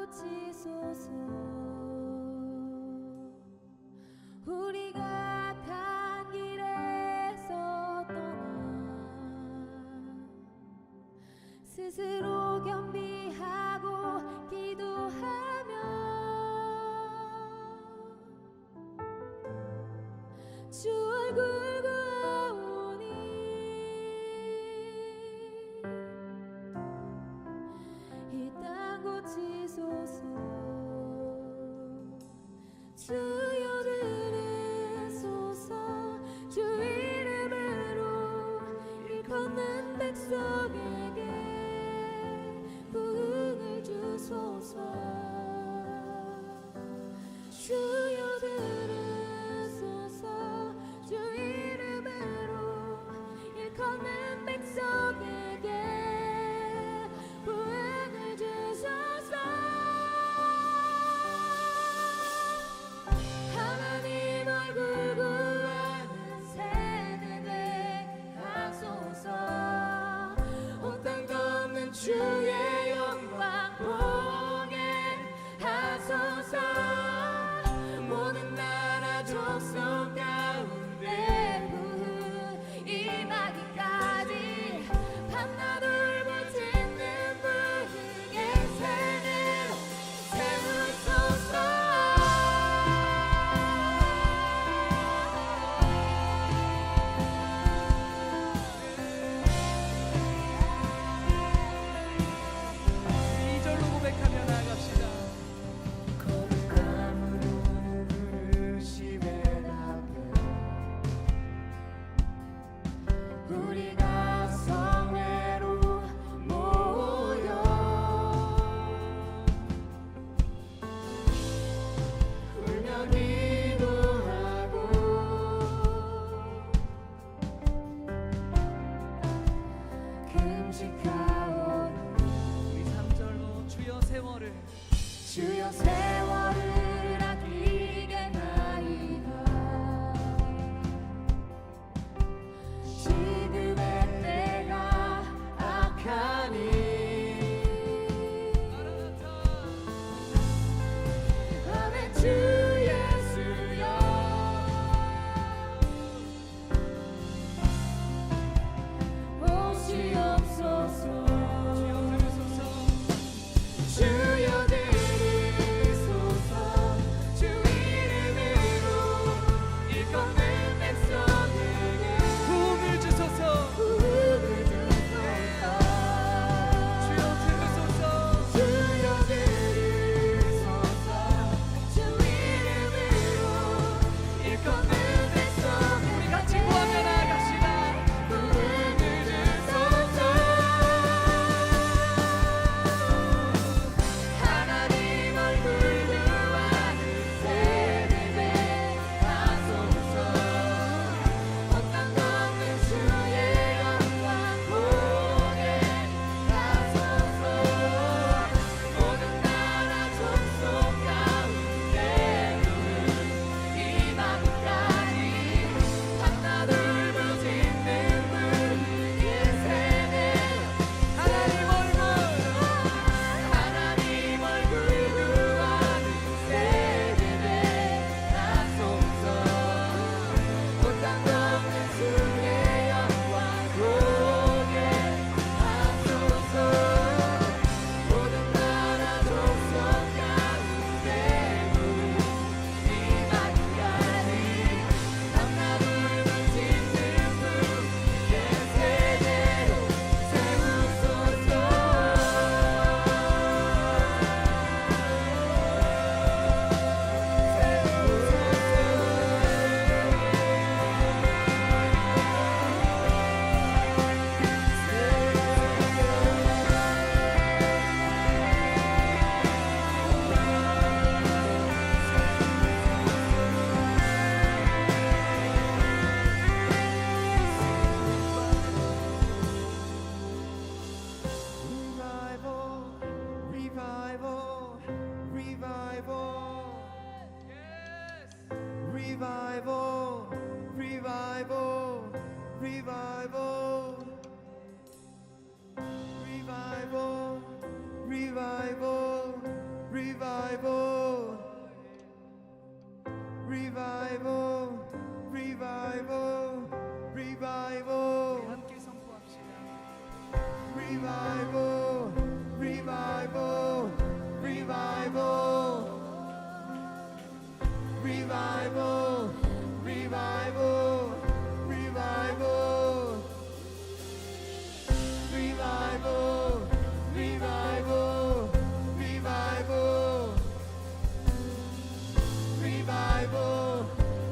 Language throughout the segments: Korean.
고치소서. 우리가 간 길에서 떠나 스스로 겸비하고 기도하며 주 얼굴 구하오니 이 땅 고치소서. 주여 들으소서. 주 이름으로 일컫는 백성에게 부흥을 주소서. 주여 들으소서. 주 이름으로 일컫는 백성에게 부흥을 주소서. 하나님 얼굴 구하는 새내게 하소서. 온 땅 덮는 주의 영광 보게 하소서. 모든 나라 족속 가운데 부흥 임하기까지 밤낮 울부짖는 부흥의 새내로 세우소서. revival. 함께 선포합시다. Revival, revival, revival, revival, revival, revival, revival, revival, revival, revival,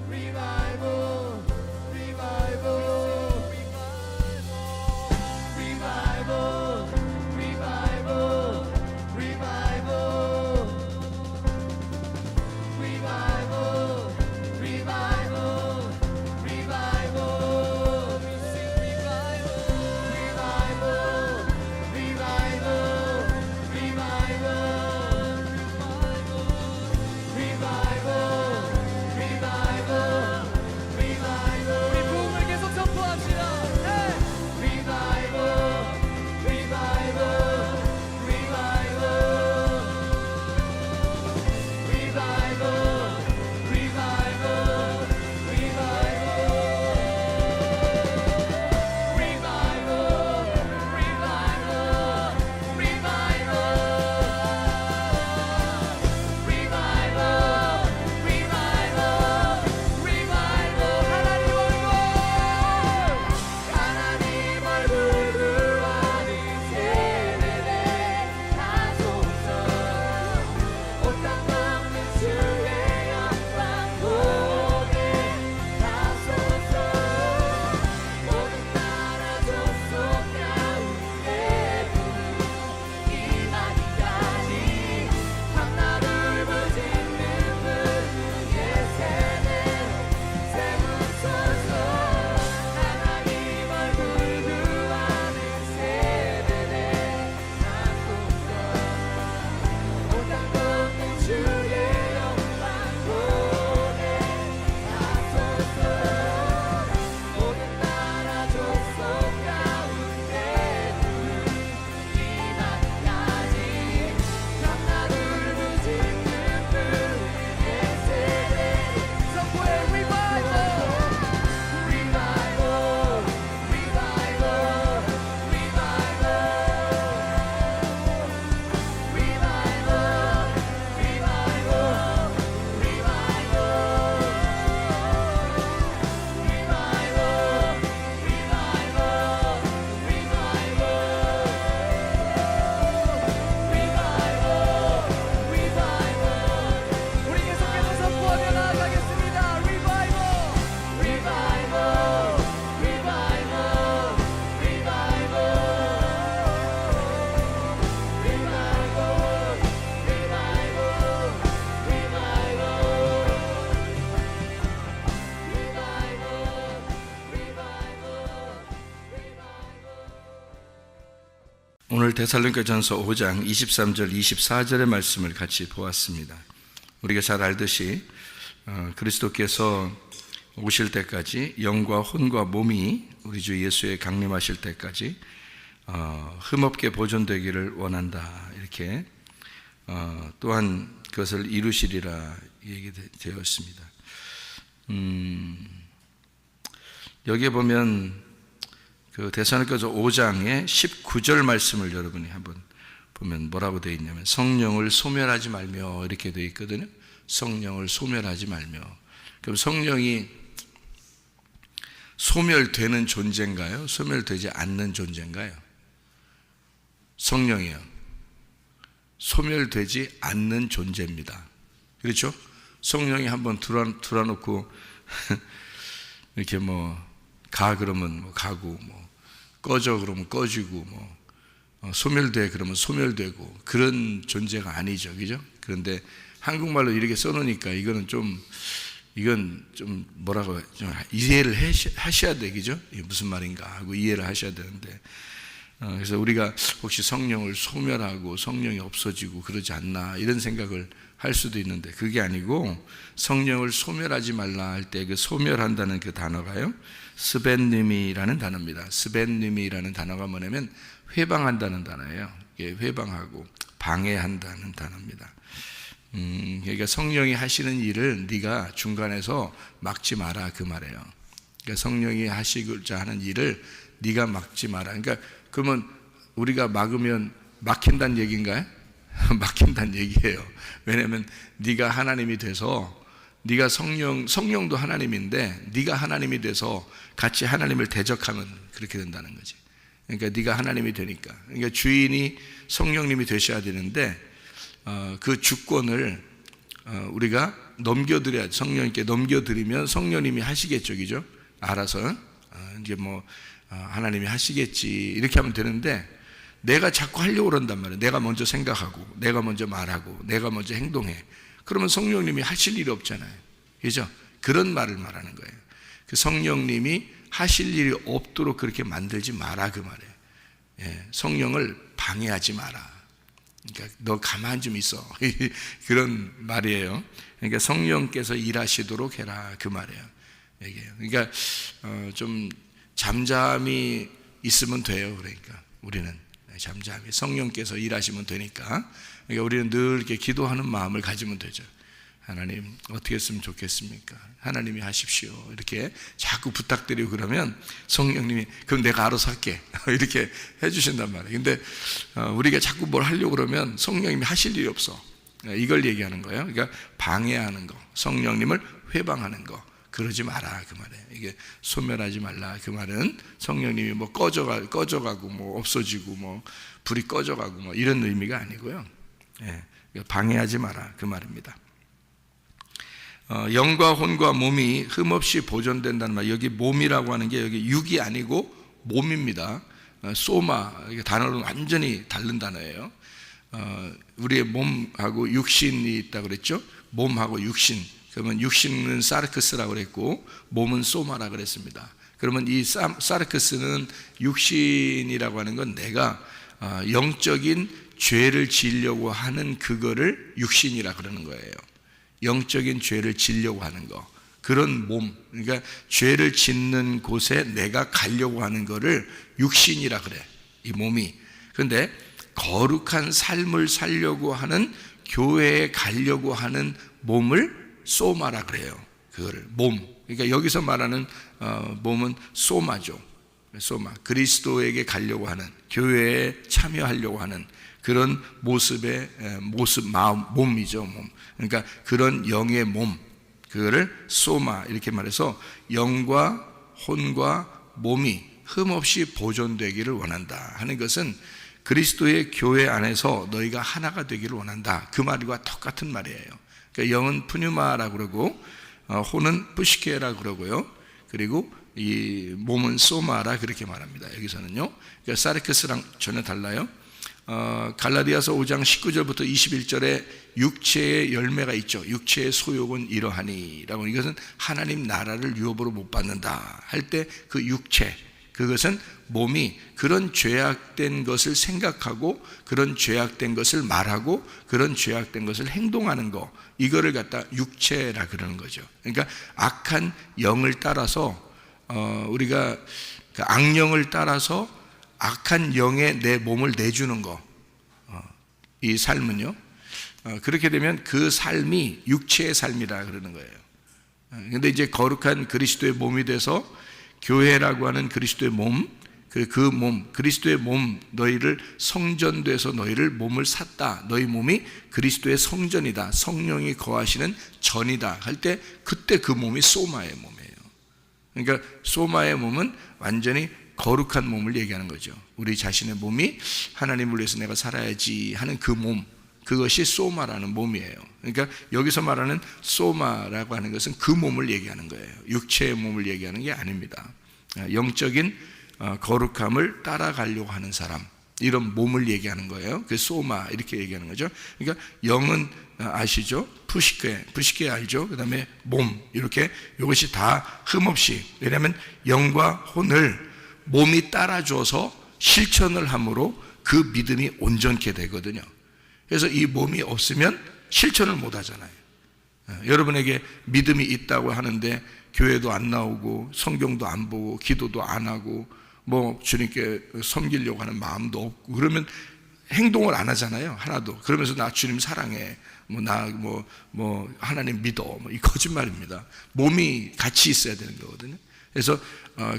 revival, revival. Revival, revival, revival, revival, revival, revival. We sing revival, revival, revival, revival, revival, revival, revival. 우리 부흥을 계속 선포합시다. Revival, revival, revival, revival, revival, 하나님 얼굴 구하는 세대에 가소서. 온 땅 덮는 주의 영광 보게 하소서. 모든 나라 족속 가운데 이만까지 밤낮을 부짓는 분의 세대로 세우소서. 하나님 얼굴 구하는 세대에 가소서. 온 땅 덮는 주의 영광 보게 하소서. 모든 나라 족속 가운데 이만까지 밤낮을 부짓는 분의 세대로 선포해 revival. Revival, revival, revival, revival, revival, 우리 계속해서 선포하며 나아가겠습니다. revival. revival, revival, revival, revival, 오늘 데살로니가전서 5장 23절 24절의 말씀을 같이 보았습니다. 우리가 잘 알듯이 그리스도께서 오실 때까지 영과 혼과 몸이 우리 주 예수의 강림하실 때까지 흠없게 보존되기를 원한다. 이렇게 또한 그것을 이루시리라 얘기되었습니다. 여기에 보면 그 데살로니가서 5장의 19절 말씀을 여러분이 한번 보면 뭐라고 되어 있냐면 성령을 소멸하지 말며 이렇게 되어 있거든요. 성령을 소멸하지 말며. 그럼 성령이 소멸되는 존재인가요? 소멸되지 않는 존재인가요? 성령이요. 소멸되지 않는 존재입니다. 그렇죠? 성령이 한번 들어놓고 이렇게 가 그러면 가고 꺼져 그러면 꺼지고 소멸돼 그러면 소멸되고 그런 존재가 아니죠. 그죠? 그런데 한국말로 이렇게 써놓으니까 이건 좀 뭐라고 좀 이해를 하셔야 돼. 그죠? 이게 무슨 말인가 하고 이해를 하셔야 되는데 그래서 우리가 혹시 성령을 소멸하고 성령이 없어지고 그러지 않나 이런 생각을 할 수도 있는데 그게 아니고 성령을 소멸하지 말라 할 때 그 소멸한다는 그 단어가요 스벤님이라는 단어입니다. 스벤님이라는 단어가 뭐냐면 회방한다는 단어예요. 이게 회방하고 방해한다는 단어입니다. 그러니까 성령이 하시는 일을 네가 중간에서 막지 마라 그 말이에요. 그러니까 성령이 하시고자 하는 일을 네가 막지 마라. 그러니까 그러면 우리가 막으면 막힌다는 얘기인가요? 막힌다는 얘기예요. 왜냐하면 네가 하나님이 돼서 네가 성령도 하나님인데 네가 하나님이 돼서 같이 하나님을 대적하면 그렇게 된다는 거지. 그러니까 네가 하나님이 되니까. 그러니까 주인이 성령님이 되셔야 되는데 그 주권을 우리가 넘겨드려야, 성령님께 넘겨드리면 성령님이 하시겠죠, 그죠? 알아서 이제 뭐 하나님이 하시겠지 이렇게 하면 되는데 내가 자꾸 하려고 그런단 말이에요. 내가 먼저 생각하고 내가 먼저 말하고 내가 먼저 행동해. 그러면 성령님이 하실 일이 없잖아요, 그죠? 그런 말을 말하는 거예요. 그 성령님이 하실 일이 없도록 그렇게 만들지 마라, 그 말이에요. 예, 성령을 방해하지 마라. 그러니까 너 가만 좀 있어. 그런 말이에요. 그러니까 성령께서 일하시도록 해라, 그 말이에요. 얘기해요. 그러니까 좀 잠잠히 있으면 돼요. 그러니까 우리는 잠잠히 성령께서 일하시면 되니까. 그러니까 우리는 늘 이렇게 기도하는 마음을 가지면 되죠. 하나님 어떻게 했으면 좋겠습니까? 하나님이 하십시오. 이렇게 자꾸 부탁드리고 그러면 성령님이 그럼 내가 알아서 할게 이렇게 해주신단 말이에요. 근데 우리가 자꾸 뭘 하려고 그러면 성령님이 하실 일이 없어. 이걸 얘기하는 거예요. 그러니까 방해하는 거, 성령님을 회방하는 거, 그러지 마라, 그 말이에요. 이게 소멸하지 말라, 그 말은 성령님이 뭐 꺼져가고 뭐 없어지고 뭐 불이 꺼져가고 뭐 이런 의미가 아니고요. 예, 방해하지 마라, 그 말입니다. 영과 혼과 몸이 흠없이 보존된다는 말. 여기 몸이라고 하는 게 여기 육이 아니고 몸입니다. 소마, 단어는 완전히 다른 단어예요. 우리의 몸하고 육신이 있다고 그랬죠. 몸하고 육신. 그러면 육신은 사르크스라고 그랬고 몸은 소마라고 그랬습니다. 그러면 이 사르크스는 육신이라고 하는 건 내가 영적인 죄를 지으려고 하는 그거를 육신이라 그러는 거예요. 영적인 죄를 지으려고 하는 거, 그런 몸, 그러니까 죄를 짓는 곳에 내가 가려고 하는 거를 육신이라 그래, 이 몸이. 그런데 거룩한 삶을 살려고 하는, 교회에 가려고 하는 몸을 소마라 그래요. 그거를 몸. 그러니까 여기서 말하는 몸은 소마죠. 소마, 그리스도에게 가려고 하는, 교회에 참여하려고 하는 그런 모습의 마음, 몸이죠, 몸. 그러니까 그런 영의 몸, 그거를 소마 이렇게 말해서 영과 혼과 몸이 흠없이 보존되기를 원한다 하는 것은 그리스도의 교회 안에서 너희가 하나가 되기를 원한다, 그 말과 똑같은 말이에요. 그러니까 영은 푸뉴마라고 그러고 혼은 푸시케라고 그러고요. 그리고 이 몸은 소마라 그렇게 말합니다. 여기서는요. 그러니까 사르크스랑 전혀 달라요. 갈라디아서 5장 19절부터 21절에 육체의 열매가 있죠. 육체의 소욕은 이러하니 라고, 이것은 하나님 나라를 유업으로 못 받는다 할 때 그 육체, 그것은 몸이 그런 죄악된 것을 생각하고 그런 죄악된 것을 말하고 그런 죄악된 것을 행동하는 거, 이거를 갖다 육체라 그러는 거죠. 그러니까 악한 영을 따라서 우리가 그 악령을 따라서 악한 영에 내 몸을 내주는 거, 이 삶은요. 그렇게 되면 그 삶이 육체의 삶이라 그러는 거예요. 그런데 이제 거룩한 그리스도의 몸이 돼서 교회라고 하는 그리스도의 몸, 그 몸, 그리스도의 몸, 너희를 성전돼서 너희를 몸을 샀다. 너희 몸이 그리스도의 성전이다. 성령이 거하시는 전이다 할 때 그때 그 몸이 소마의 몸이에요. 그러니까 소마의 몸은 완전히 거룩한 몸을 얘기하는 거죠. 우리 자신의 몸이 하나님을 위해서 내가 살아야지 하는 그 몸, 그것이 소마라는 몸이에요. 그러니까 여기서 말하는 소마라고 하는 것은 그 몸을 얘기하는 거예요. 육체의 몸을 얘기하는 게 아닙니다. 영적인 거룩함을 따라가려고 하는 사람, 이런 몸을 얘기하는 거예요. 그 소마 이렇게 얘기하는 거죠. 그러니까 영은 아시죠? 푸시케 알죠? 그 다음에 몸, 이렇게 이것이 다 흠없이, 왜냐하면 영과 혼을 몸이 따라줘서 실천을 함으로 그 믿음이 온전케 되거든요. 그래서 이 몸이 없으면 실천을 못 하잖아요. 여러분에게 믿음이 있다고 하는데 교회도 안 나오고 성경도 안 보고 기도도 안 하고 뭐 주님께 섬기려고 하는 마음도 없고 그러면 행동을 안 하잖아요. 하나도. 그러면서 나 주님 사랑해, 하나님 믿어, 이 거짓말입니다. 몸이 같이 있어야 되는 거거든요. 그래서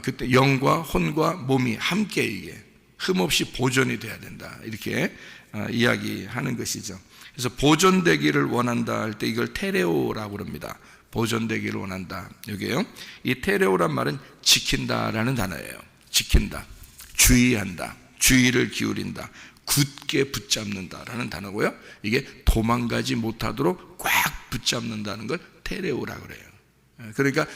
그때 영과 혼과 몸이 함께 이게 흠없이 보존이 돼야 된다. 이렇게 이야기하는 것이죠. 그래서 보존되기를 원한다 할 때 이걸 테레오라고 그럽니다. 보존되기를 원한다. 여기에요. 이 테레오란 말은 지킨다라는 단어예요. 지킨다, 주의한다, 주의를 기울인다, 굳게 붙잡는다라는 단어고요. 이게 도망가지 못하도록 꽉 붙잡는다는 걸 테레오라고 그래요. 그러니까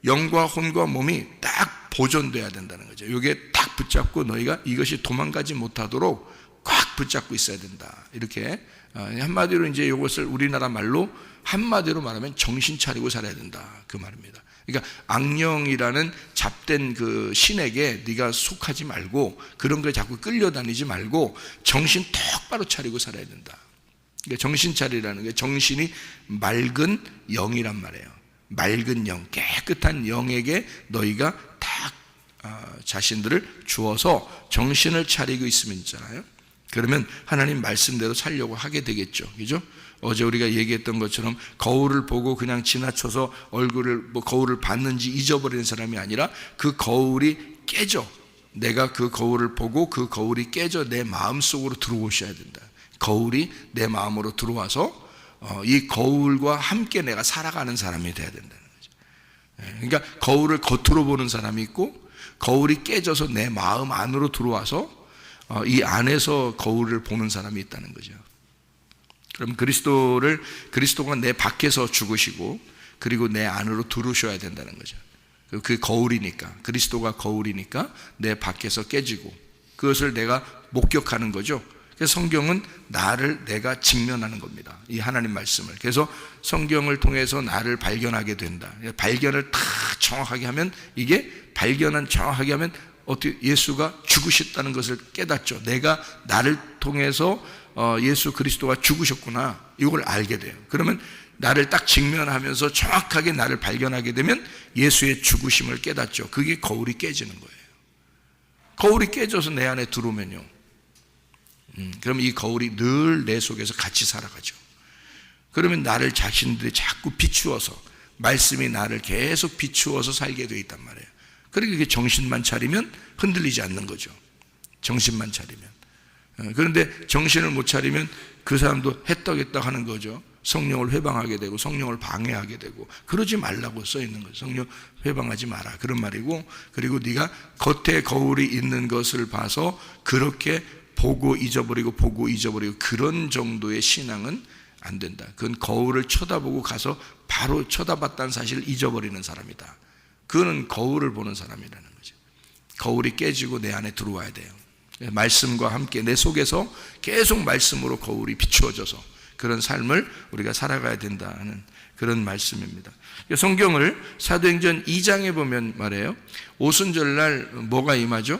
영과 혼과 몸이 딱 보존돼야 된다는 거죠. 이게 딱 붙잡고 너희가 이것이 도망가지 못하도록 꽉 붙잡고 있어야 된다. 이렇게 한마디로 이제 이것을 우리나라 말로 한마디로 말하면 정신 차리고 살아야 된다. 그 말입니다. 그러니까 악령이라는 잡된 그 신에게 네가 속하지 말고 그런 거에 자꾸 끌려다니지 말고 정신 똑바로 차리고 살아야 된다. 그러니까 정신 차리라는 게 정신이 맑은 영이란 말이에요. 맑은 영, 깨끗한 영에게 너희가 딱 자신들을 주어서 정신을 차리고 있으면 있잖아요. 그러면 하나님 말씀대로 살려고 하게 되겠죠. 그죠? 어제 우리가 얘기했던 것처럼 거울을 보고 그냥 지나쳐서 얼굴을 거울을 봤는지 잊어버리는 사람이 아니라 그 거울이 깨져. 내가 그 거울을 보고 그 거울이 깨져 내 마음속으로 들어오셔야 된다. 거울이 내 마음으로 들어와서 이 거울과 함께 내가 살아가는 사람이 돼야 된다는 거죠. 그러니까 거울을 겉으로 보는 사람이 있고 거울이 깨져서 내 마음 안으로 들어와서 이 안에서 거울을 보는 사람이 있다는 거죠. 그럼 그리스도가 내 밖에서 죽으시고 그리고 내 안으로 들어오셔야 된다는 거죠. 그 거울이니까, 그리스도가 거울이니까 내 밖에서 깨지고 그것을 내가 목격하는 거죠. 그래서 성경은 나를 내가 직면하는 겁니다. 이 하나님 말씀을. 그래서 성경을 통해서 나를 발견하게 된다. 발견을 다 정확하게 하면 이게 발견한 정확하게 하면 어떻게 예수가 죽으셨다는 것을 깨닫죠. 내가 나를 통해서 예수 그리스도가 죽으셨구나 이걸 알게 돼요. 그러면 나를 딱 직면하면서 정확하게 나를 발견하게 되면 예수의 죽으심을 깨닫죠. 그게 거울이 깨지는 거예요. 거울이 깨져서 내 안에 들어오면요, 그럼 이 거울이 늘 내 속에서 같이 살아가죠. 그러면 나를 자신들이 자꾸 비추어서 말씀이 나를 계속 비추어서 살게 되어 있단 말이에요. 그러니까 이게 정신만 차리면 흔들리지 않는 거죠. 정신만 차리면. 그런데 정신을 못 차리면 그 사람도 해떡했떡 하는 거죠. 성령을 회방하게 되고 성령을 방해하게 되고 그러지 말라고 써 있는 거죠. 성령 회방하지 마라 그런 말이고, 그리고 네가 겉에 거울이 있는 것을 봐서 그렇게 보고 잊어버리고 그런 정도의 신앙은 안 된다. 그건 거울을 쳐다보고 가서 바로 쳐다봤다는 사실을 잊어버리는 사람이다. 그거는 거울을 보는 사람이라는 거죠. 거울이 깨지고 내 안에 들어와야 돼요. 말씀과 함께 내 속에서 계속 말씀으로 거울이 비추어져서 그런 삶을 우리가 살아가야 된다는 그런 말씀입니다. 성경을 사도행전 2장에 보면 말이에요, 오순절날 뭐가 임하죠?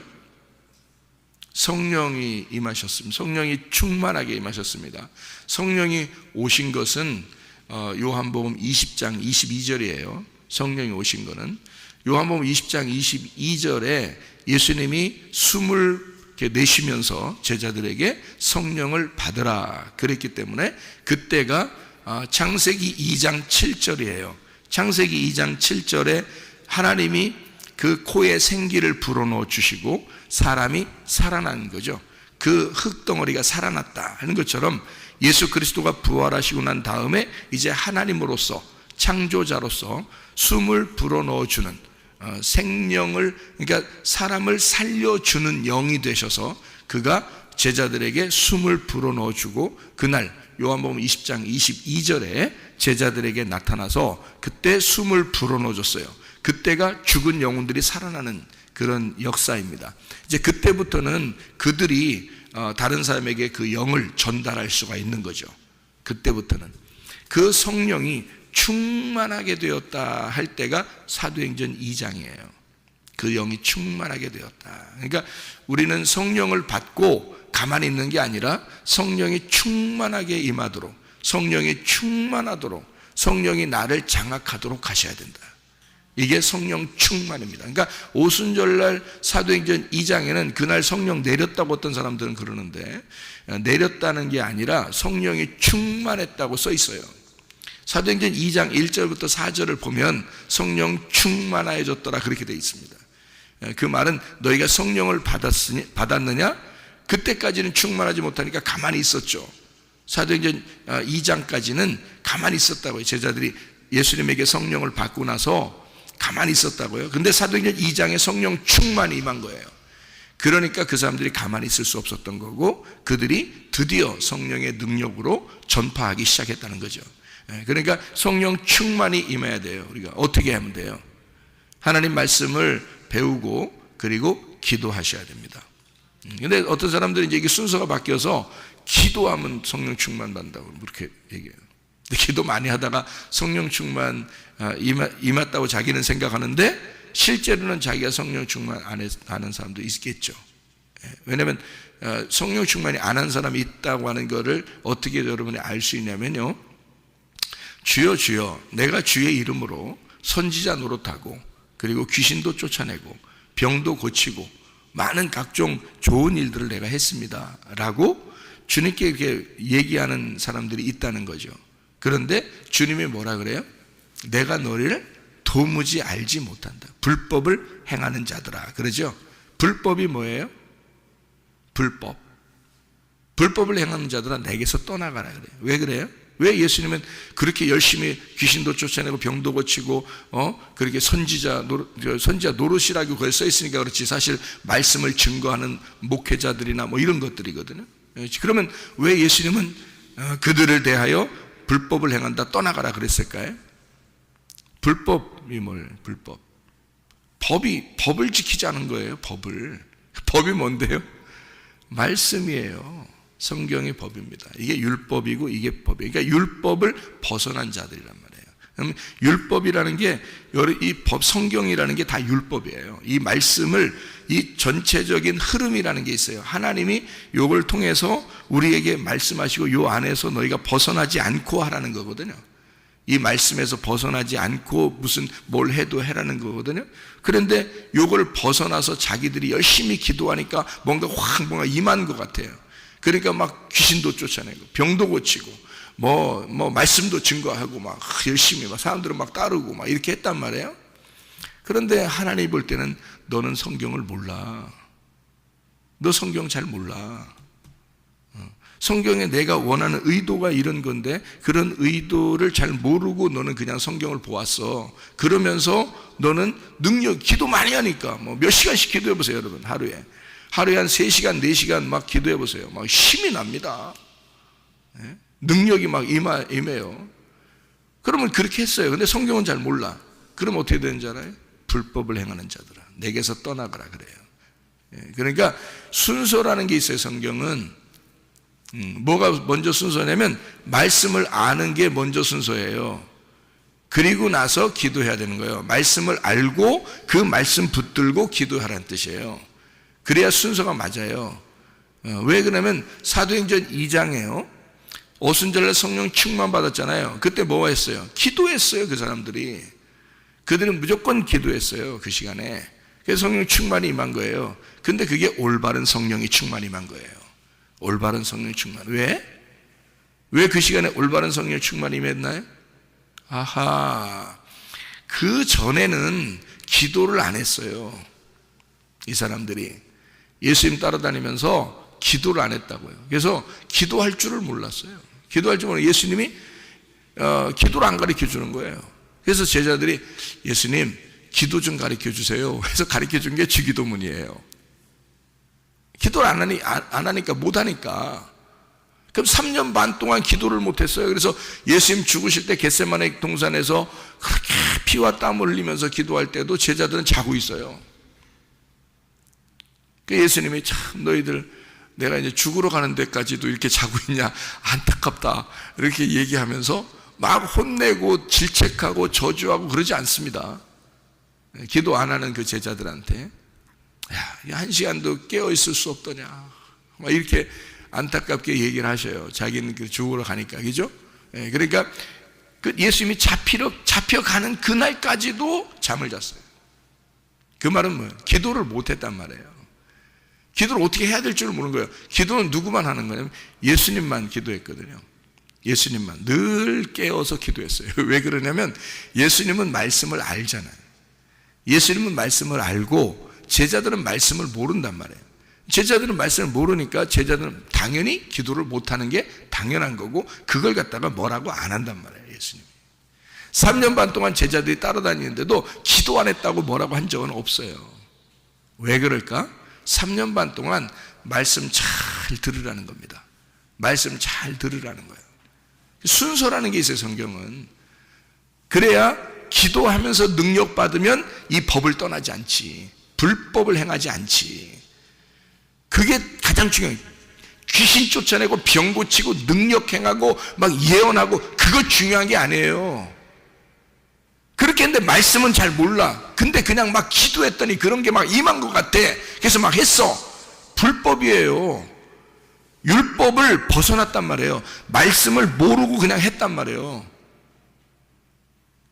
성령이 임하셨습니다. 성령이 충만하게 임하셨습니다. 성령이 오신 것은 요한복음 20장 22절이에요. 성령이 오신 거는 요한복음 20장 22절에 예수님이 숨을 내쉬면서 제자들에게 성령을 받으라 그랬기 때문에 그때가 창세기 2장 7절이에요. 창세기 2장 7절에 하나님이 그 코에 생기를 불어넣어 주시고 사람이 살아난 거죠. 그 흙덩어리가 살아났다 하는 것처럼 예수 그리스도가 부활하시고 난 다음에 이제 하나님으로서 창조자로서 숨을 불어넣어 주는 생명을, 그러니까 사람을 살려주는 영이 되셔서 그가 제자들에게 숨을 불어넣어 주고 그날 요한복음 20장 22절에 제자들에게 나타나서 그때 숨을 불어넣어 줬어요. 그때가 죽은 영혼들이 살아나는 그런 역사입니다. 이제 그때부터는 그들이 다른 사람에게 그 영을 전달할 수가 있는 거죠. 그때부터는 그 성령이 충만하게 되었다 할 때가 사도행전 2장이에요. 그 영이 충만하게 되었다. 그러니까 우리는 성령을 받고 가만히 있는 게 아니라 성령이 충만하게 임하도록, 성령이 충만하도록, 성령이 나를 장악하도록 하셔야 된다. 이게 성령 충만입니다. 그러니까 오순절날 사도행전 2장에는 그날 성령 내렸다고 어떤 사람들은 그러는데 내렸다는 게 아니라 성령이 충만했다고 써 있어요. 사도행전 2장 1절부터 4절을 보면 성령 충만하여졌더라 그렇게 되어 있습니다. 그 말은 너희가 성령을 받았느냐? 그때까지는 충만하지 못하니까 가만히 있었죠. 사도행전 2장까지는 가만히 있었다고요. 제자들이 예수님에게 성령을 받고 나서 가만히 있었다고요. 근데 사도행전 2장에 성령 충만이 임한 거예요. 그러니까 그 사람들이 가만히 있을 수 없었던 거고 그들이 드디어 성령의 능력으로 전파하기 시작했다는 거죠. 그러니까 성령 충만이 임해야 돼요. 우리가 어떻게 하면 돼요? 하나님 말씀을 배우고 그리고 기도하셔야 됩니다. 근데 어떤 사람들은 이제 이게 순서가 바뀌어서 기도하면 성령 충만 받는다고 그렇게 얘기해요. 근데 기도 많이 하다가 성령 충만 임했다고 자기는 생각하는데 실제로는 자기가 성령 충만 안 하는 사람도 있겠죠. 왜냐하면 성령 충만이 안 한 사람이 있다고 하는 것을 어떻게 여러분이 알 수 있냐면요, 주여 주여 내가 주의 이름으로 선지자 노릇하고 그리고 귀신도 쫓아내고 병도 고치고 많은 각종 좋은 일들을 내가 했습니다 라고 주님께 이렇게 얘기하는 사람들이 있다는 거죠. 그런데 주님이 뭐라 그래요? 내가 너를 도무지 알지 못한다. 불법을 행하는 자들아 그러죠. 불법이 뭐예요? 불법을 행하는 자들아 내게서 떠나가라 그래요. 왜 그래요? 왜 예수님은 그렇게 열심히 귀신도 쫓아내고 병도 고치고 그렇게 선지자 노릇이라고 거기 써 있으니까 그렇지, 사실 말씀을 증거하는 목회자들이나 뭐 이런 것들이거든요. 그러면 왜 예수님은 그들을 대하여 불법을 행한다 떠나가라 그랬을까요? 불법이 뭘? 법을 지키지 않은 거예요. 법이 뭔데요? 말씀이에요. 성경이 법입니다. 이게 율법이고 이게 법이에요. 그러니까 율법을 벗어난 자들이란 말이에요. 그럼 율법이라는 게 이 법 성경이라는 게 다 율법이에요. 이 말씀을 이 전체적인 흐름이라는 게 있어요. 하나님이 요걸 통해서 우리에게 말씀하시고 요 안에서 너희가 벗어나지 않고 하라는 거거든요. 이 말씀에서 벗어나지 않고 무슨 뭘 해도 해라는 거거든요. 그런데 요걸 벗어나서 자기들이 열심히 기도하니까 뭔가 임한 것 같아요. 그러니까 막 귀신도 쫓아내고 병도 고치고 뭐 말씀도 증거하고 막 열심히 막 사람들은 막 따르고 막 이렇게 했단 말이에요. 그런데 하나님이 볼 때는 너는 성경을 몰라. 너 성경 잘 몰라. 성경에 내가 원하는 의도가 이런 건데 그런 의도를 잘 모르고 너는 그냥 성경을 보았어. 그러면서 너는 기도 많이 하니까 뭐 몇 시간씩 기도해 보세요, 여러분. 하루에 한 3시간, 4시간 막 기도해 보세요. 막 힘이 납니다. 능력이 막 임해요. 그러면 그렇게 했어요. 근데 성경은 잘 몰라. 그럼 어떻게 되는지 알아요? 불법을 행하는 자들아 내게서 떠나가라 그래요. 그러니까 순서라는 게 있어요. 성경은 뭐가 먼저 순서냐면 말씀을 아는 게 먼저 순서예요. 그리고 나서 기도해야 되는 거예요. 말씀을 알고 그 말씀 붙들고 기도하라는 뜻이에요. 그래야 순서가 맞아요. 왜 그러냐면 사도행전 2장에요. 오순절날 성령 충만 받았잖아요. 그때 뭐 했어요? 기도했어요. 그 사람들이. 그들은 무조건 기도했어요. 그 시간에. 그래서 성령 충만이 임한 거예요. 근데 그게 올바른 성령이 충만이 임한 거예요. 올바른 성령 충만. 왜? 왜 그 시간에 올바른 성령 충만이 임했나요? 그 전에는 기도를 안 했어요. 이 사람들이 예수님 따라다니면서 기도를 안 했다고요. 그래서 기도할 줄을 몰랐어요. 기도할 줄 모르고 예수님이 기도를 안 가르쳐 주는 거예요. 그래서 제자들이 예수님 기도 좀 가르쳐 주세요. 그래서 가르쳐 준 게 주기도문이에요. 기도를 안 하니까 못하니까. 그럼 3년 반 동안 기도를 못했어요. 그래서 예수님 죽으실 때 겟세마네 동산에서 그렇게 피와 땀을 흘리면서 기도할 때도 제자들은 자고 있어요. 예수님이 참 너희들 내가 이제 죽으러 가는 데까지도 이렇게 자고 있냐 안타깝다 이렇게 얘기하면서 막 혼내고 질책하고 저주하고 그러지 않습니다. 기도 안 하는 그 제자들한테 야, 1시간도 깨어있을 수 없더냐 막 이렇게 안타깝게 얘기를 하셔요. 자기는 그 죽으러 가니까. 그죠? 그러니까 그 예수님이 잡혀가는 그날까지도 잠을 잤어요. 그 말은 뭐예요? 기도를 못했단 말이에요. 기도를 어떻게 해야 될 줄 모르는 거예요. 기도는 누구만 하는 거냐면 예수님만 기도했거든요. 예수님만 늘 깨어서 기도했어요. 왜 그러냐면 예수님은 말씀을 알잖아요. 예수님은 말씀을 알고 제자들은 말씀을 모른단 말이에요. 제자들은 말씀을 모르니까 제자들은 당연히 기도를 못하는 게 당연한 거고 그걸 갖다가 뭐라고 안 한단 말이에요. 예수님이 3년 반 동안 제자들이 따라다니는데도 기도 안 했다고 뭐라고 한 적은 없어요. 왜 그럴까? 3년 반 동안 말씀 잘 들으라는 겁니다. 말씀 잘 들으라는 거예요. 순서라는 게 있어요. 성경은. 그래야 기도하면서 능력 받으면 이 법을 떠나지 않지, 불법을 행하지 않지. 그게 가장 중요해요. 귀신 쫓아내고 병 고치고 능력 행하고 막 예언하고 그거 중요한 게 아니에요. 그렇게 했는데 말씀은 잘 몰라. 근데 그냥 막 기도했더니 그런 게 막 임한 것 같아. 그래서 막 했어. 불법이에요. 율법을 벗어났단 말이에요. 말씀을 모르고 그냥 했단 말이에요.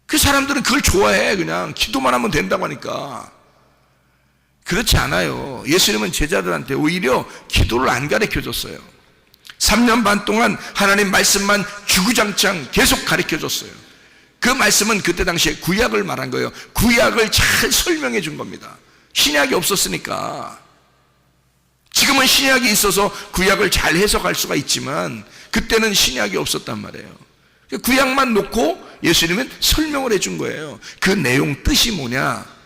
그 사람들은 그걸 좋아해. 그냥 기도만 하면 된다고 하니까. 그렇지 않아요. 예수님은 제자들한테 오히려 기도를 안 가르쳐 줬어요. 3년 반 동안 하나님 말씀만 주구장창 계속 가르쳐 줬어요. 그 말씀은 그때 당시에 구약을 말한 거예요. 구약을 잘 설명해 준 겁니다. 신약이 없었으니까. 지금은 신약이 있어서 구약을 잘 해석할 수가 있지만 그때는 신약이 없었단 말이에요. 구약만 놓고 예수님은 설명을 해준 거예요. 그 내용 뜻이 뭐냐?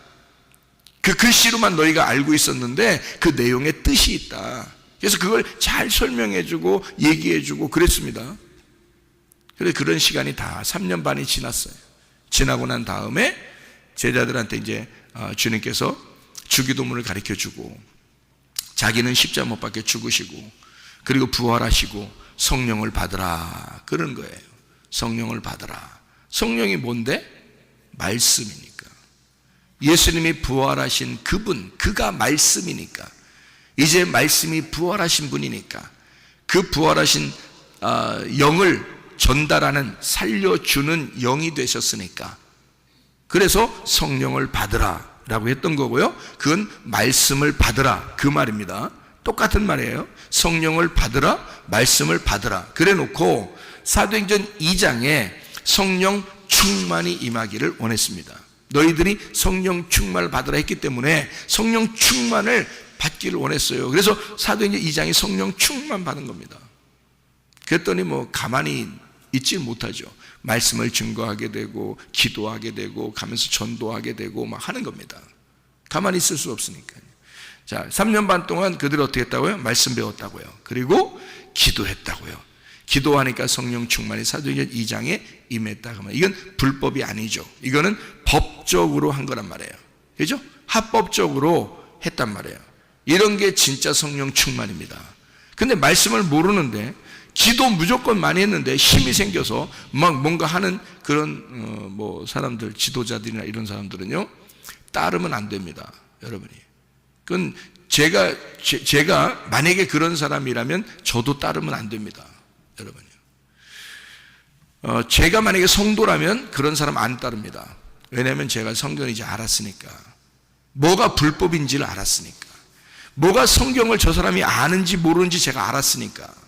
그 글씨로만 너희가 알고 있었는데 그 내용의 뜻이 있다. 그래서 그걸 잘 설명해주고 얘기해주고 그랬습니다. 그래서 그런 시간이 다 3년 반이 지났어요. 지나고 난 다음에 제자들한테 이제 주님께서 주기도문을 가르쳐주고 자기는 십자가 못 박혀 죽으시고 그리고 부활하시고 성령을 받으라 그런 거예요. 성령을 받으라. 성령이 뭔데? 말씀이니까. 예수님이 부활하신 그분, 그가 말씀이니까. 이제 말씀이 부활하신 분이니까 그 부활하신 영을 전달하는 살려주는 영이 되셨으니까 그래서 성령을 받으라 라고 했던 거고요. 그건 말씀을 받으라 그 말입니다. 똑같은 말이에요. 성령을 받으라, 말씀을 받으라 그래 놓고 사도행전 2장에 성령 충만이 임하기를 원했습니다. 너희들이 성령 충만을 받으라 했기 때문에 성령 충만을 받기를 원했어요. 그래서 사도행전 2장이 성령 충만 받은 겁니다. 그랬더니 뭐 가만히 있지 못하죠. 말씀을 증거하게 되고 기도하게 되고 가면서 전도하게 되고 막 하는 겁니다. 가만히 있을 수 없으니까요. 자, 3년 반 동안 그들이 어떻게 했다고요? 말씀 배웠다고요. 그리고 기도했다고요. 기도하니까 성령 충만이 사도행전 2장에 임했다. 그러면 이건 불법이 아니죠. 이거는 법적으로 한 거란 말이에요. 그죠? 합법적으로 했단 말이에요. 이런 게 진짜 성령 충만입니다. 근데 말씀을 모르는데 기도 무조건 많이 했는데 힘이 생겨서 막 뭔가 하는 그런 뭐 사람들, 지도자들이나 이런 사람들은요 따르면 안 됩니다. 여러분이. 그건 제가 만약에 그런 사람이라면 저도 따르면 안 됩니다. 여러분요. 제가 만약에 성도라면 그런 사람 안 따릅니다. 왜냐하면 제가 성경을 이제 알았으니까. 뭐가 불법인지를 알았으니까. 뭐가 성경을 저 사람이 아는지 모르는지 제가 알았으니까.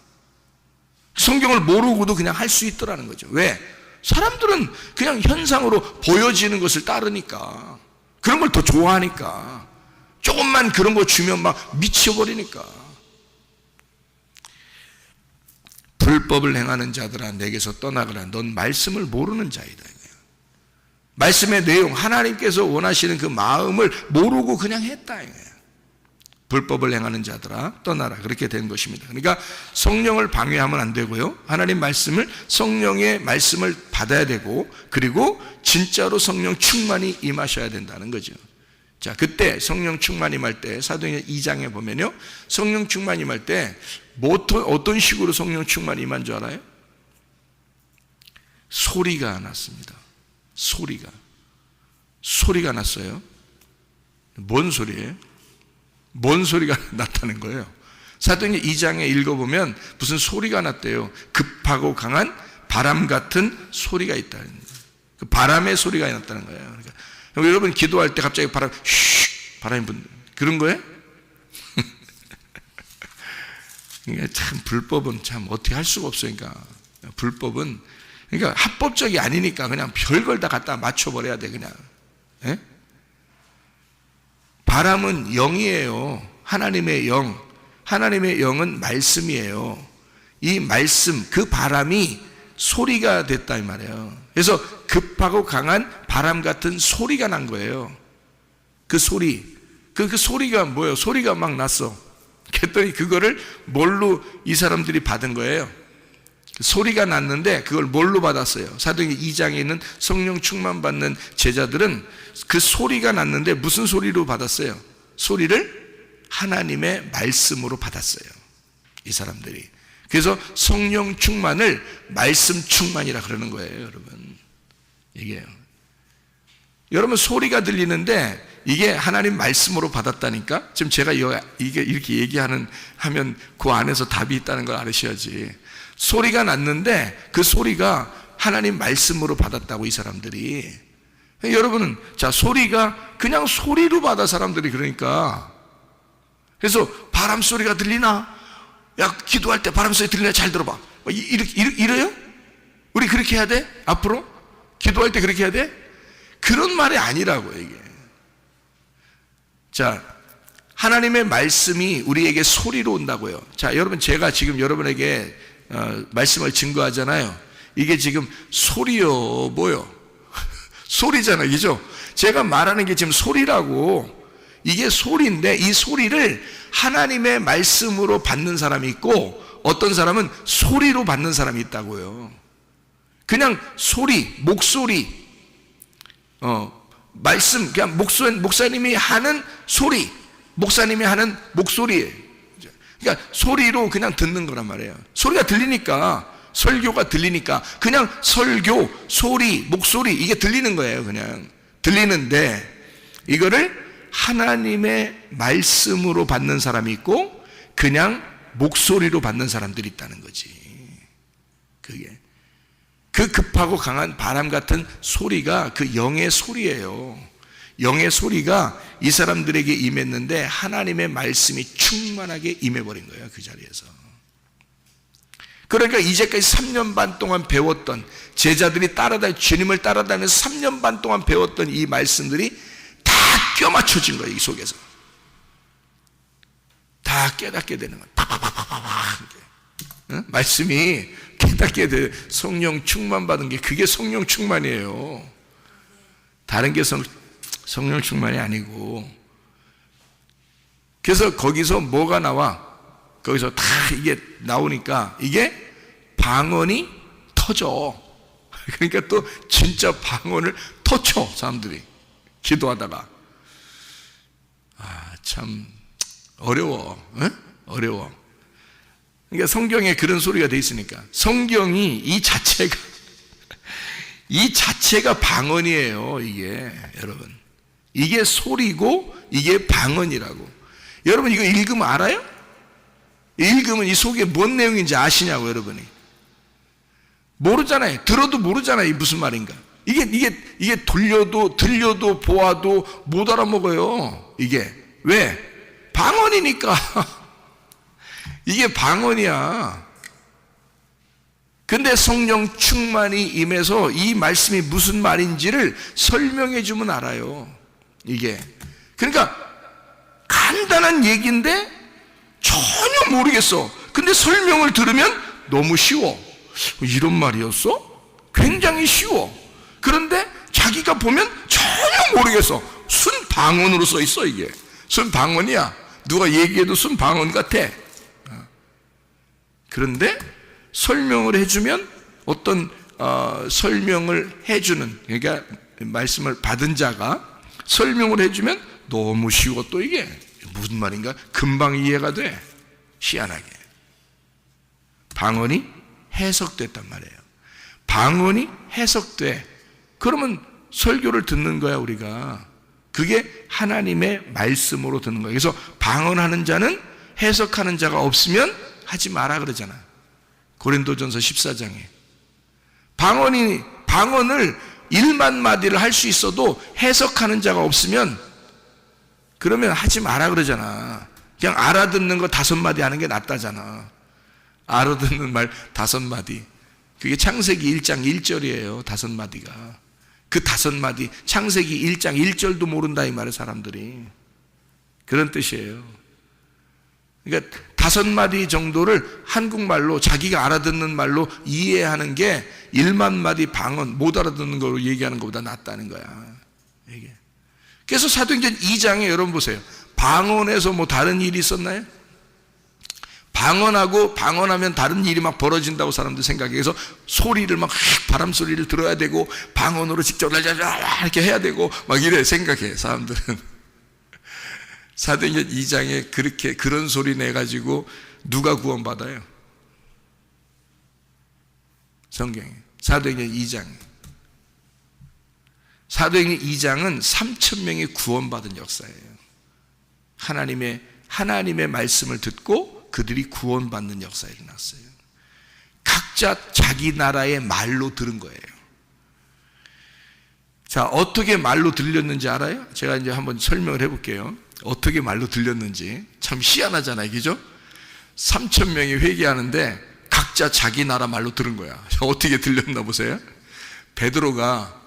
성경을 모르고도 그냥 할 수 있더라는 거죠. 왜? 사람들은 그냥 현상으로 보여지는 것을 따르니까. 그런 걸 더 좋아하니까. 조금만 그런 거 주면 막 미쳐버리니까. 불법을 행하는 자들아 내게서 떠나거라. 넌 말씀을 모르는 자이다. 말씀의 내용, 하나님께서 원하시는 그 마음을 모르고 그냥 했다. 불법을 행하는 자들아 떠나라. 그렇게 된 것입니다. 그러니까 성령을 방해하면 안 되고요. 하나님 말씀을, 성령의 말씀을 받아야 되고, 그리고 진짜로 성령 충만이 임하셔야 된다는 거죠. 자, 그때 성령 충만 임할 때 사도행전 2장에 보면요, 성령 충만 임할 때 어떤 식으로 성령 충만 임한 줄 알아요? 소리가 났습니다. 소리가 났어요. 뭔 소리예요? 뭔 소리가 났다는 거예요? 사도행전 2장에 읽어보면 무슨 소리가 났대요. 급하고 강한 바람 같은 소리가 있다. 그 바람의 소리가 났다는 거예요. 그러니까 여러분 기도할 때 갑자기 바람이 분다. 그런 거예요? 그러니까 참 불법은 참 어떻게 할 수가 없으니까. 불법은 그러니까 합법적이 아니니까 그냥 별걸 다 갖다 맞춰버려야 돼 그냥. 예? 바람은 영이에요. 하나님의 영. 하나님의 영은 말씀이에요. 이 말씀, 그 바람이 소리가 됐다 이 말이에요. 그래서 급하고 강한 바람 같은 소리가 난 거예요. 그 소리. 그 소리가 뭐예요? 소리가 막 났어. 그랬더니 그거를 뭘로 이 사람들이 받은 거예요? 소리가 났는데 그걸 뭘로 받았어요? 사도행전 2장에 있는 성령 충만 받는 제자들은 그 소리가 났는데 무슨 소리로 받았어요? 소리를 하나님의 말씀으로 받았어요. 이 사람들이. 그래서 성령 충만을 말씀 충만이라 그러는 거예요, 여러분. 이게요. 여러분 소리가 들리는데 이게 하나님 말씀으로 받았다니까? 지금 제가 이게 이렇게 하면 그 안에서 답이 있다는 걸 알으셔야지. 소리가 났는데 그 소리가 하나님 말씀으로 받았다고 이 사람들이. 여러분은 자 소리가 그냥 소리로 받아 사람들이 그러니까. 그래서 바람 소리가 들리나? 야 기도할 때 바람 소리 들리나? 잘 들어봐. 이래요? 우리 그렇게 해야 돼? 앞으로? 기도할 때 그렇게 해야 돼? 그런 말이 아니라고 이게. 자 하나님의 말씀이 우리에게 소리로 온다고요. 자 여러분 제가 지금 여러분에게 말씀을 증거하잖아요. 이게 지금 소리요 뭐요? 소리잖아요, 그죠? 제가 말하는 게 지금 소리라고. 이게 소리인데 이 소리를 하나님의 말씀으로 받는 사람이 있고 어떤 사람은 소리로 받는 사람이 있다고요. 그냥 소리, 목소리, 말씀, 그냥 목사님이 하는 소리, 목사님이 하는 목소리예요. 그러니까 소리로 그냥 듣는 거란 말이에요. 소리가 들리니까, 설교가 들리니까 그냥 설교, 소리, 목소리 이게 들리는 거예요. 그냥 들리는데 이거를 하나님의 말씀으로 받는 사람이 있고 그냥 목소리로 받는 사람들이 있다는 거지. 그게 그 급하고 강한 바람 같은 소리가 그 영의 소리예요. 영의 소리가 이 사람들에게 임했는데 하나님의 말씀이 충만하게 임해버린 거예요. 그 자리에서. 그러니까 이제까지 3년 반 동안 배웠던 제자들이 주님을 따라다니면서 3년 반 동안 배웠던 이 말씀들이 다 껴맞춰진 거예요. 이 속에서 다 깨닫게 되는 거예요. 말씀이 깨닫게 돼. 성령 충만 받은 게 그게 성령 충만이에요. 다른 게 성령 충만이 아니고. 그래서 거기서 뭐가 나와? 거기서 다 이게 나오니까 이게 방언이 터져. 그러니까 또 진짜 방언을 터쳐 사람들이 기도하다가. 참 어려워. 어려워. 그러니까 성경에 그런 소리가 돼 있으니까. 성경이 이 자체가 방언이에요. 이게 여러분 이게 소리고 이게 방언이라고. 여러분 이거 읽으면 알아요? 읽으면 이 속에 뭔 내용인지 아시냐고. 여러분이 모르잖아요. 들어도 모르잖아요. 이게 무슨 말인가. 이게 들려도 보아도 못 알아먹어요. 이게 왜? 방언이니까. 이게 방언이야. 근데 성령 충만이 임해서 이 말씀이 무슨 말인지를 설명해 주면 알아요. 이게 그러니까 간단한 얘기인데 전혀 모르겠어. 근데 설명을 들으면 너무 쉬워. 이런 말이었어? 굉장히 쉬워. 그런데 자기가 보면 전혀 모르겠어. 순방언으로 써 있어. 이게 순방언이야. 누가 얘기해도 순방언 같아. 그런데 설명을 해주면 어떤 설명을 해주는, 그러니까 말씀을 받은 자가 설명을 해주면 너무 쉬워. 또 이게 무슨 말인가 금방 이해가 돼. 희한하게 방언이 해석됐단 말이에요. 방언이 해석돼. 그러면 설교를 듣는 거야 우리가. 그게 하나님의 말씀으로 듣는 거예요. 그래서 방언하는 자는 해석하는 자가 없으면 하지 마라 그러잖아. 고린도전서 14장에 방언을 1만 마디를 할 수 있어도 해석하는 자가 없으면 그러면 하지 마라 그러잖아. 그냥 알아듣는 거 5마디 하는 게 낫다잖아. 알아듣는 말 5마디. 그게 창세기 1장 1절이에요. 5마디가. 그 5마디, 창세기 1장 1절도 모른다 이 말이에요, 사람들이. 그런 뜻이에요. 그러니까 5마디 정도를 한국말로 자기가 알아듣는 말로 이해하는 게 1만 마디 방언 못 알아듣는 걸로 얘기하는 것보다 낫다는 거야. 이게. 그래서 사도행전 2장에 여러분 보세요. 방언에서 뭐 다른 일이 있었나요? 방언하면 다른 일이 막 벌어진다고 사람들 생각해. 그래서 소리를 막 바람 소리를 들어야 되고 방언으로 직접 이렇게 해야 되고 막 이래 생각해 사람들은. 사도행전 2장에 그런 소리 내가지고 누가 구원받아요? 성경에 사도행전 2장. 사도행전 2장은 3,000명이 구원받은 역사예요. 하나님의 말씀을 듣고 그들이 구원받는 역사가 일어났어요. 각자 자기 나라의 말로 들은 거예요. 자, 어떻게 말로 들렸는지 알아요? 제가 이제 한번 설명을 해볼게요. 어떻게 말로 들렸는지. 참 희한하잖아요, 그죠? 3,000명이 회개하는데 각자 자기 나라 말로 들은 거야. 어떻게 들렸나 보세요. 베드로가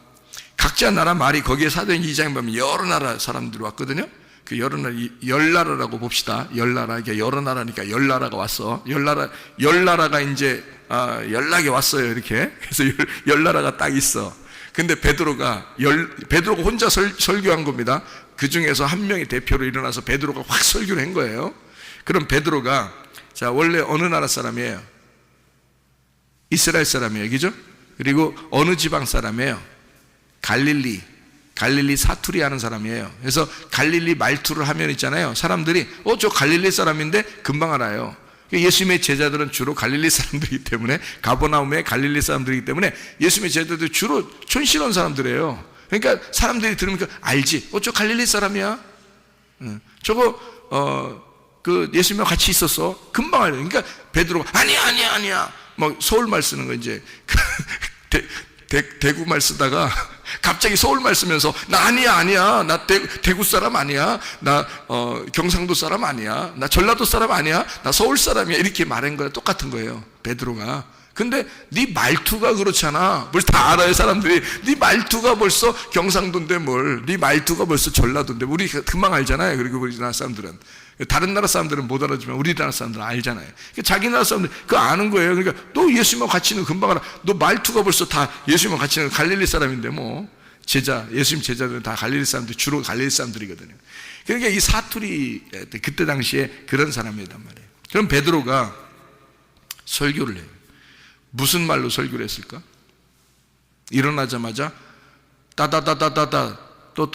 각자 나라 말이, 거기에 사도행전 2장에 보면 여러 나라 사람들이 왔거든요. 그 여러 나라, 10나라라고 봅시다. 10나라, 이게 여러 나라니까 10나라가 왔어. 10나라가 이제 연락이 왔어요, 이렇게. 그래서 10나라가 딱 있어. 근데 베드로가 혼자 설교한 겁니다. 그 중에서 한 명이 대표로 일어나서 베드로가 확 설교를 한 거예요. 그럼 베드로가, 자, 원래 어느 나라 사람이에요? 이스라엘 사람이에요, 그죠? 그리고 어느 지방 사람이에요? 갈릴리 사투리 하는 사람이에요. 그래서 갈릴리 말투를 하면 있잖아요. 사람들이 저 갈릴리 사람인데 금방 알아요. 예수님의 제자들은 주로 갈릴리 사람들이기 때문에, 가버나움의 갈릴리 사람들이기 때문에 예수님의 제자들이 주로 촌스러운 사람들이에요. 그러니까 사람들이 들으면 알지. 저 갈릴리 사람이야. 저거 그 예수님과 같이 있었어. 금방 알아요. 그러니까 베드로가 아니야. 막 서울말 쓰는 거 이제 대구말 쓰다가 갑자기 서울말 쓰면서 나 아니야. 나 대구 사람 아니야. 나 경상도 사람 아니야. 나 전라도 사람 아니야. 나 서울 사람이야. 이렇게 말한 거야. 똑같은 거예요, 베드로가. 근데 네 말투가 그렇잖아. 뭘 다 알아요, 사람들이. 네 말투가 벌써 경상도인데 네 말투가 벌써 전라도인데. 우리 금방 알잖아요. 그리고 우리나라 사람들은. 다른 나라 사람들은 못 알아주면 우리나라 사람들은 알잖아요. 자기 나라 사람들 그거 아는 거예요. 그러니까 너 예수님과 같이 있는 금방 알아. 너 말투가 벌써 다 예수님과 같이 있는 갈릴리 사람인데 예수님 제자들은 다 갈릴리 사람들, 주로 갈릴리 사람들이거든요. 그러니까 이 사투리, 그때 당시에 그런 사람이란 말이에요. 그럼 베드로가 설교를 해요. 무슨 말로 설교를 했을까? 일어나자마자 따다다다다다 또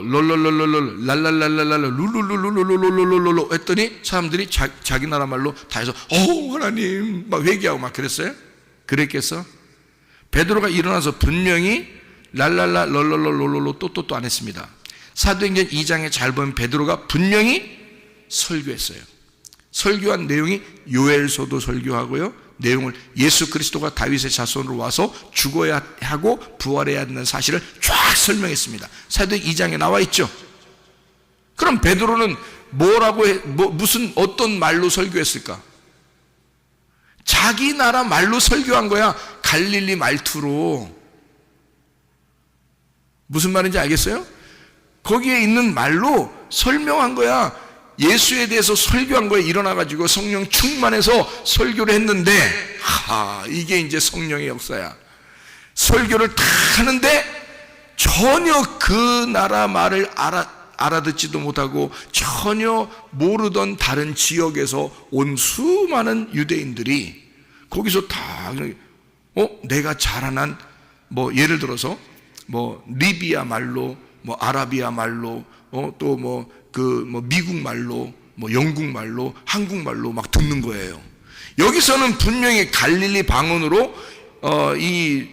롤롤롤롤롤 랄랄랄랄랄 룰룰룰룰룰룰룰룰 했더니 사람들이 자기 나라 말로 다 해서 하나님 막 회개하고 막 그랬어요? 그랬겠어? 베드로가 일어나서 분명히 랄랄라 롤롤롤롤 또 안 했습니다. 사도행전 2장에 잘 보면 베드로가 분명히 설교했어요. 설교한 내용이 요엘서도 설교하고요, 내용을 예수 그리스도가 다윗의 자손으로 와서 죽어야 하고 부활해야 한다는 사실을 쫙 설명했습니다. 사도행 2장에 나와 있죠. 그럼 베드로는 어떤 말로 설교했을까? 자기 나라 말로 설교한 거야. 갈릴리 말투로. 무슨 말인지 알겠어요? 거기에 있는 말로 설명한 거야. 예수에 대해서 설교한 거에 일어나가지고 성령 충만해서 설교를 했는데, 이게 이제 성령의 역사야. 설교를 다 하는데 전혀 그 나라 말을 알아듣지도 못하고 전혀 모르던 다른 지역에서 온 수많은 유대인들이 거기서 다 내가 자라난 예를 들어서 리비아 말로 아라비아 말로 또 미국 말로 영국 말로 한국 말로 막 듣는 거예요. 여기서는 분명히 갈릴리 방언으로 이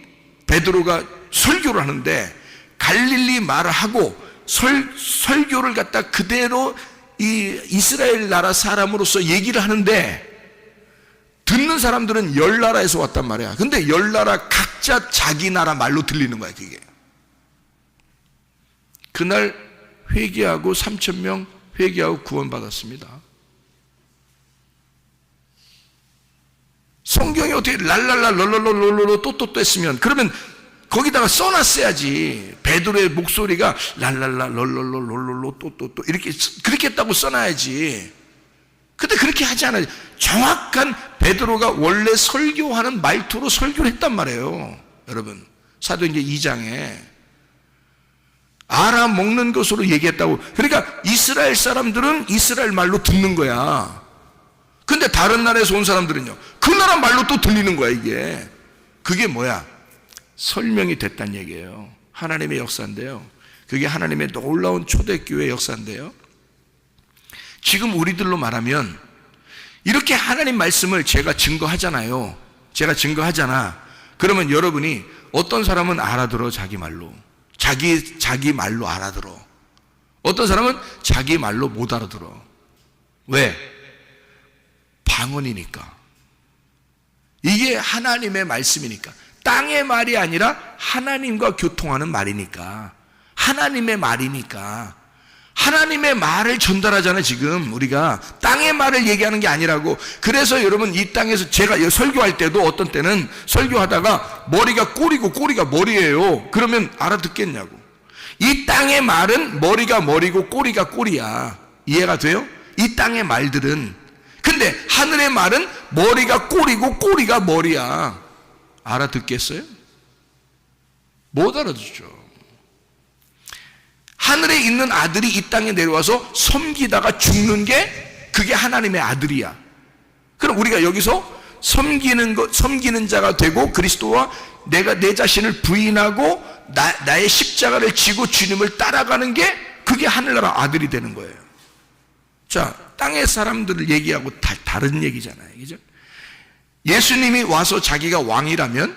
베드로가 설교를 하는데 갈릴리 말을 하고 설교를 갖다 그대로 이 이스라엘 나라 사람으로서 얘기를 하는데 듣는 사람들은 10나라에서 왔단 말이야. 근데 10나라 각자 자기 나라 말로 들리는 거야, 그게. 그날 회개하고 3,000명 회개하고 구원받았습니다. 성경이 어떻게 랄랄라 럴럴럴럴로 또또또 했으면 그러면 거기다가 써놨어야지. 베드로의 목소리가 랄랄라 럴럴럴럴로 또또또 이렇게 그렇게 했다고 써놔야지. 근데 그렇게 하지 않아요. 정확한 베드로가 원래 설교하는 말투로 설교를 했단 말이에요. 여러분 사도행전 2장에 알아먹는 것으로 얘기했다고. 그러니까 이스라엘 사람들은 이스라엘 말로 듣는 거야. 근데 다른 나라에서 온 사람들은요 그 나라 말로 또 들리는 거야. 이게 그게 뭐야? 설명이 됐다는 얘기예요. 하나님의 역사인데요, 그게 하나님의 놀라운 초대교회 역사인데요, 지금 우리들로 말하면 이렇게 하나님 말씀을 제가 증거하잖아요. 제가 증거하잖아. 그러면 여러분이 어떤 사람은 알아들어, 자기 말로. 자기 말로 알아들어. 어떤 사람은 자기 말로 못 알아들어. 왜? 방언이니까. 이게 하나님의 말씀이니까. 땅의 말이 아니라 하나님과 교통하는 말이니까. 하나님의 말이니까. 하나님의 말을 전달하잖아요. 지금 우리가 땅의 말을 얘기하는 게 아니라고. 그래서 여러분 이 땅에서 제가 설교할 때도 어떤 때는 설교하다가 머리가 꼬리고 꼬리가 머리예요. 그러면 알아듣겠냐고. 이 땅의 말은 머리가 머리고 꼬리가 꼬리야. 이해가 돼요? 이 땅의 말들은. 근데 하늘의 말은 머리가 꼬리고 꼬리가 머리야. 알아듣겠어요? 못 알아듣죠. 하늘에 있는 아들이 이 땅에 내려와서 섬기다가 죽는 게 그게 하나님의 아들이야. 그럼 우리가 여기서 섬기는 자가 되고 그리스도와 내가 내 자신을 부인하고 나의 십자가를 지고 주님을 따라가는 게 그게 하늘나라 아들이 되는 거예요. 자, 땅의 사람들을 얘기하고 다른 얘기잖아요. 그죠? 예수님이 와서 자기가 왕이라면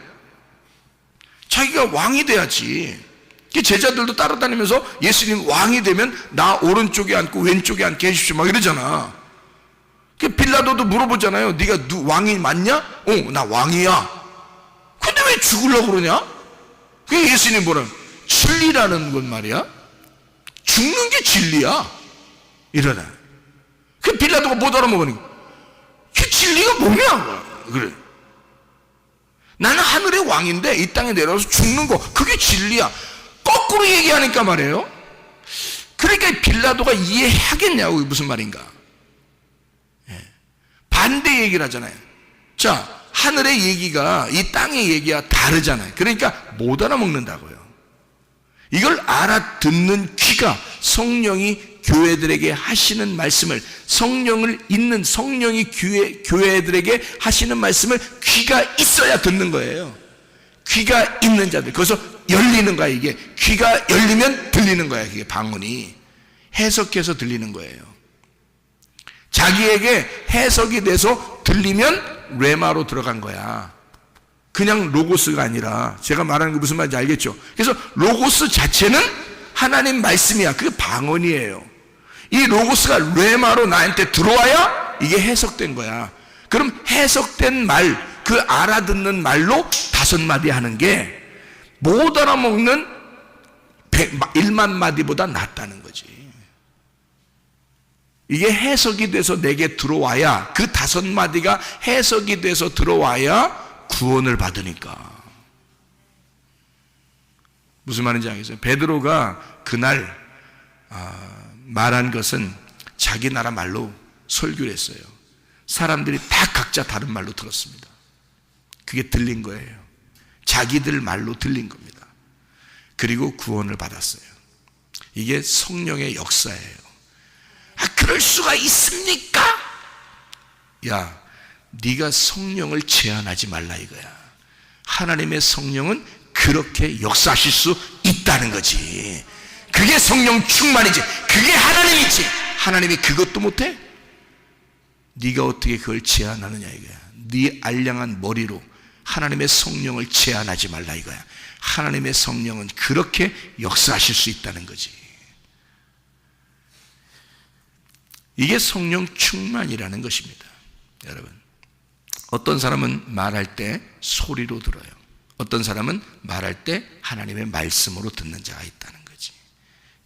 자기가 왕이 돼야지. 제자들도 따라다니면서 예수님 왕이 되면 나 오른쪽에 앉고 왼쪽에 앉게 해주십시오 막 이러잖아. 빌라도도 물어보잖아요. 네가 왕이 맞냐? 나 왕이야. 근데 왜 죽으려고 그러냐? 그게 예수님 뭐라? 진리라는 건 말이야. 죽는 게 진리야. 이러나. 빌라도가 못 알아먹으니 그 진리가 뭐냐? 그래. 나는 하늘의 왕인데 이 땅에 내려와서 죽는 거 그게 진리야. 거꾸로 얘기하니까 말이에요. 그러니까 빌라도가 이해하겠냐고. 무슨 말인가. 반대 얘기를 하잖아요. 자, 하늘의 얘기가 이 땅의 얘기가 다르잖아요. 그러니까 못 알아먹는다고요. 이걸 알아듣는 귀가, 성령이 교회들에게 하시는 말씀을, 성령을 있는 성령이 교회들에게 하시는 말씀을 귀가 있어야 듣는 거예요. 귀가 있는 자들, 거기서 열리는 거야. 이게 귀가 열리면 들리는 거야. 그게 방언이 해석해서 들리는 거예요. 자기에게 해석이 돼서 들리면 레마로 들어간 거야. 그냥 로고스가 아니라. 제가 말하는 게 무슨 말인지 알겠죠? 그래서 로고스 자체는 하나님 말씀이야. 그게 방언이에요. 이 로고스가 레마로 나한테 들어와야 이게 해석된 거야. 그럼 해석된 말, 그 알아듣는 말로 5마디 하는 게 못 알아먹는 1만 마디보다 낫다는 거지. 이게 해석이 돼서 내게 들어와야, 그 5마디가 해석이 돼서 들어와야 구원을 받으니까. 무슨 말인지 알겠어요? 베드로가 그날 말한 것은 자기 나라 말로 설교를 했어요. 사람들이 다 각자 다른 말로 들었습니다. 그게 들린 거예요. 자기들 말로 들린 겁니다. 그리고 구원을 받았어요. 이게 성령의 역사예요. 그럴 수가 있습니까? 야, 네가 성령을 제한하지 말라 이거야. 하나님의 성령은 그렇게 역사하실 수 있다는 거지. 그게 성령 충만이지. 그게 하나님이지. 하나님이 그것도 못해? 네가 어떻게 그걸 제한하느냐 이거야. 네 알량한 머리로 하나님의 성령을 제한하지 말라 이거야. 하나님의 성령은 그렇게 역사하실 수 있다는 거지. 이게 성령 충만이라는 것입니다. 여러분, 어떤 사람은 말할 때 소리로 들어요. 어떤 사람은 말할 때 하나님의 말씀으로 듣는 자가 있다는 거지.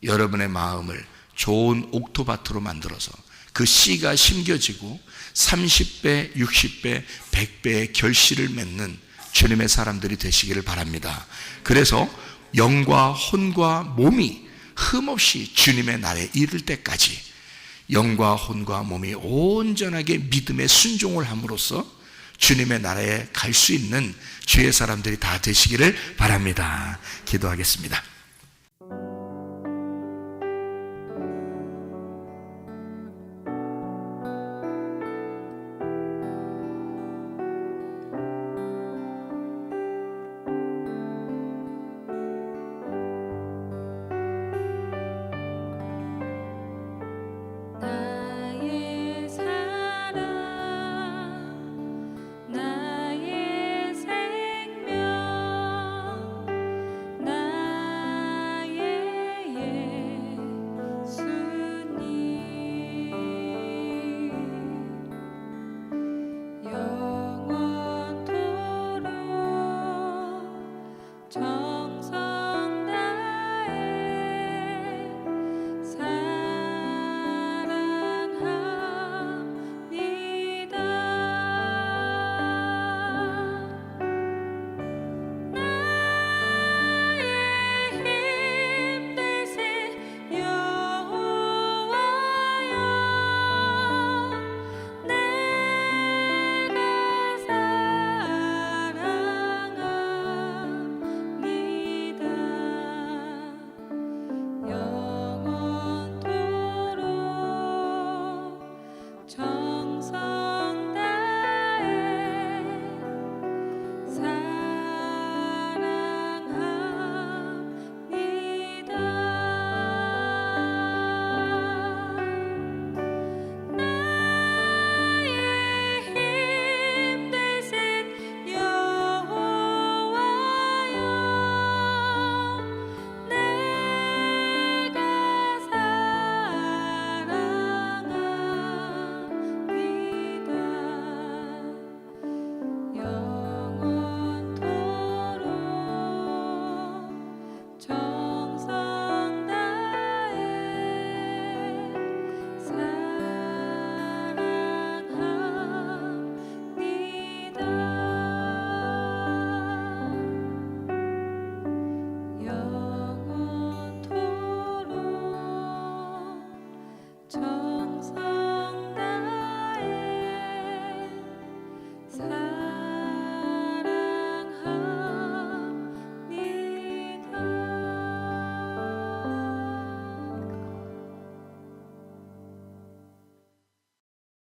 여러분의 마음을 좋은 옥토바트로 만들어서 그 씨가 심겨지고 30배, 60배, 100배의 결실을 맺는 주님의 사람들이 되시기를 바랍니다. 그래서 영과 혼과 몸이 흠없이 주님의 날에 이를 때까지 영과 혼과 몸이 온전하게 믿음의 순종을 함으로써 주님의 나라에 갈 수 있는 주의 사람들이 다 되시기를 바랍니다. 기도하겠습니다.